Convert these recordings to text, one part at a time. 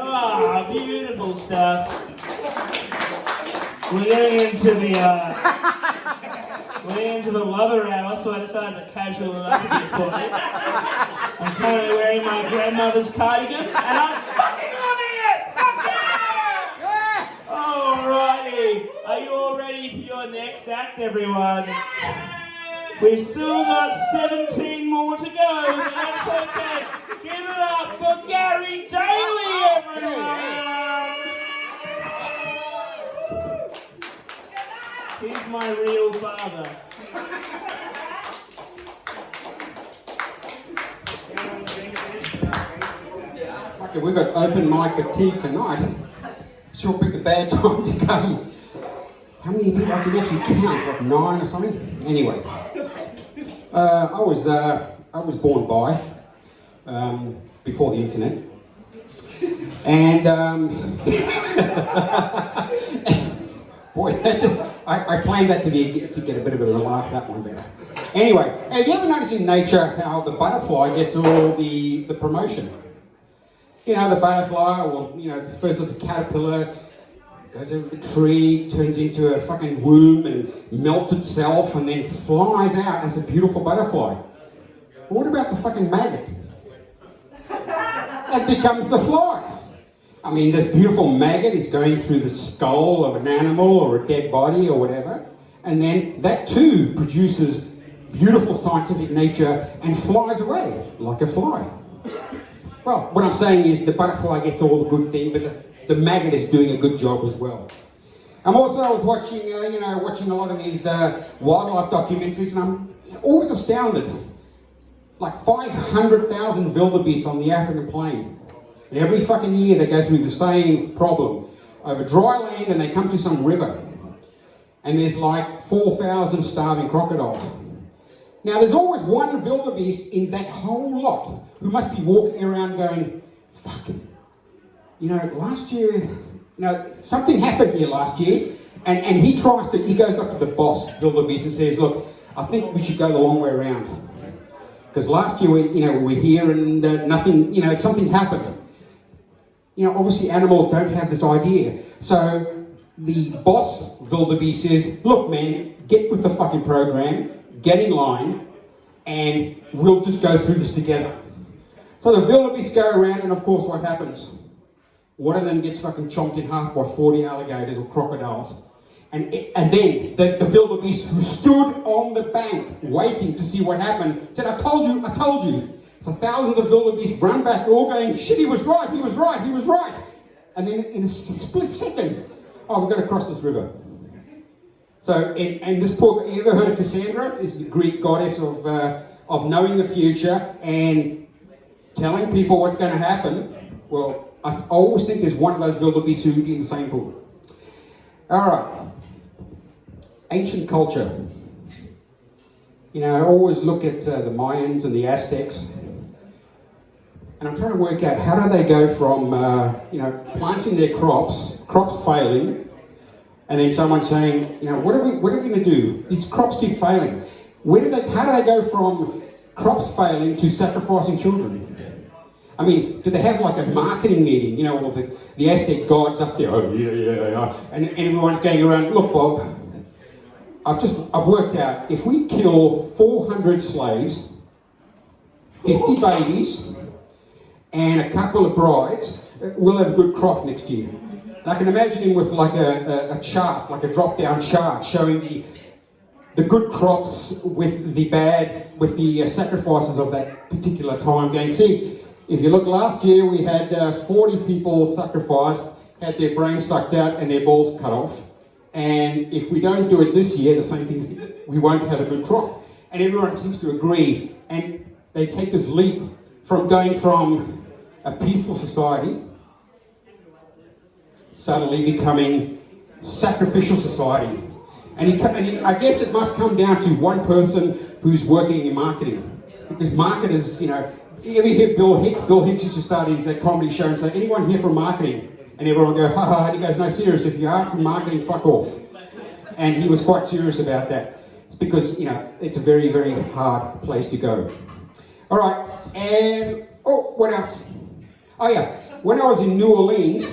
Ah, beautiful stuff. We're getting into the lover hour, so I decided to casual it up a bit for you. I'm currently wearing my grandmother's cardigan, and I'm fucking loving it! Fuck yeah! Alrighty, are you all ready for your next act, everyone? We've still got 17 more to go, but that's okay. Give it up for Gary Daly, everyone! He's my real father. Fuck it, we've got open mic fatigue tonight. Sure picked a bad time to come. How many people I can actually count? What, 9 or something? Anyway. I was born by before the internet, and boy, I claim that to get a bit of a laugh. That one better. Anyway, have you ever noticed in nature how the butterfly gets all the promotion? You know, the butterfly, or first it's a caterpillar. Goes over the tree, turns into a fucking womb and melts itself and then flies out as a beautiful butterfly. But what about the fucking maggot? That becomes the fly. I mean, this beautiful maggot is going through the skull of an animal or a dead body or whatever, and then that too produces beautiful scientific nature and flies away like a fly. Well, what I'm saying is the butterfly gets all the good things, but the maggot is doing a good job as well. I was watching, watching a lot of these wildlife documentaries, and I'm always astounded. Like 500,000 wildebeest on the African plain. And every fucking year they go through the same problem. Over dry land and they come to some river. And there's like 4,000 starving crocodiles. Now there's always one wildebeest in that whole lot who must be walking around going, fuck it. Last year, something happened here last year, and he goes up to the boss, wildebeest, and says, look, I think we should go the long way around. Because last year, we were here and nothing, something happened. Obviously animals don't have this idea. So the boss, wildebeest, says, look, man, get with the fucking program, get in line, and we'll just go through this together. So the wildebeest go around, and of course, what happens? One of them gets fucking chomped in half by 40 alligators or crocodiles. And then the wildebeest who stood on the bank waiting to see what happened said, I told you. So thousands of wildebeest run back, all going, shit, he was right. And then in a split second, we've got to cross this river. So, and this poor, you ever heard of Cassandra? Is the Greek goddess of knowing the future and telling people what's going to happen. Well, I always think there's one of those wildebeest who would be in the same pool. All right. Ancient culture. I always look at the Mayans and the Aztecs, and I'm trying to work out how do they go from, planting their crops failing, and then someone saying, what are we going to do? These crops keep failing. How do they go from crops failing to sacrificing children? I mean, do they have like a marketing meeting, all the Aztec gods up there, and everyone's going around, look, Bob, I've worked out, if we kill 400 slaves, 50 babies, and a couple of brides, we'll have a good crop next year. And I can imagine him with like a chart, like a drop-down chart, showing the good crops with the sacrifices of that particular time, going, see, if you look last year, we had 40 people sacrificed, had their brains sucked out and their balls cut off. And if we don't do it this year, the same thing, we won't have a good crop. And everyone seems to agree. And they take this leap from going from a peaceful society, suddenly becoming sacrificial society. And I guess it must come down to one person who's working in marketing. Because marketers, you ever hear Bill Hicks? Bill Hicks used to start his comedy show and say, anyone here from marketing? And everyone would go, ha ha, and he goes, no, serious, if you are from marketing, fuck off. And he was quite serious about that. It's because, it's a very, very hard place to go. All right, and, what else? Oh yeah, when I was in New Orleans,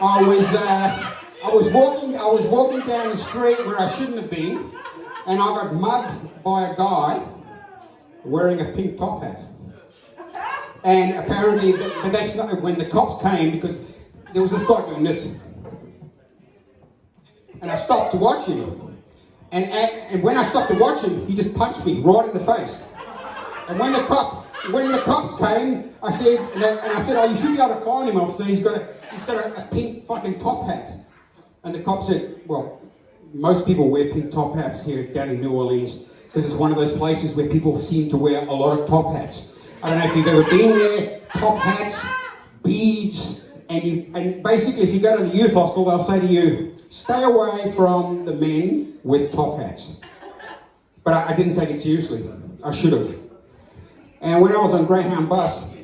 I was walking down the street where I shouldn't have been, and I got mugged by a guy wearing a pink top hat. And apparently, but that's not when the cops came, because there was this guy doing this, and I stopped to watch him. And when I stopped to watch him, he just punched me right in the face. And when the cops came, I said, "Oh, you should be able to find him, officer. He's got a pink fucking top hat." And the cop said, "Well, most people wear pink top hats here down in New Orleans because it's one of those places where people seem to wear a lot of top hats. I don't know if you've ever been there. Top hats, beads, and basically, if you go to the youth hostel, they'll say to you, stay away from the men with top hats." But I didn't take it seriously. I should have. And when I was on Greyhound bus,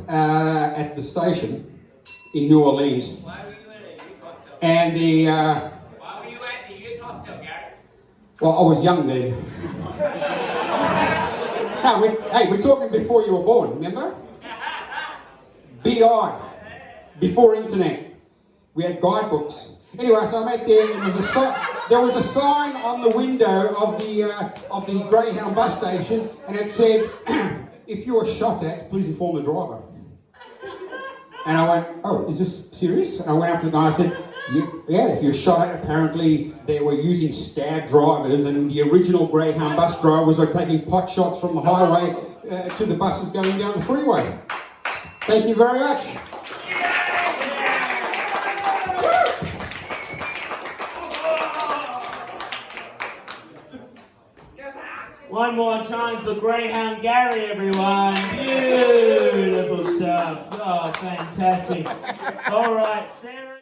at the station in New Orleans. Why were you at a youth hostel? And Why were you at the youth hostel, Gary? well, I was young then. No, we're talking before you were born, remember? BI, before internet. We had guidebooks. Anyway, so I met there, and there was a sign on the window of the Greyhound bus station, and it said, "If you are shot at, please inform the driver." And I went, "Oh, is this serious?" And I went up to the guy and I said, "Yeah, if you're shot at, apparently they were using stab drivers, and the original Greyhound bus drivers were taking pot shots from the highway to the buses going down the freeway." Thank you very much. One more time for Greyhound Gary, everyone. Beautiful stuff. Oh, fantastic. All right, Sarah.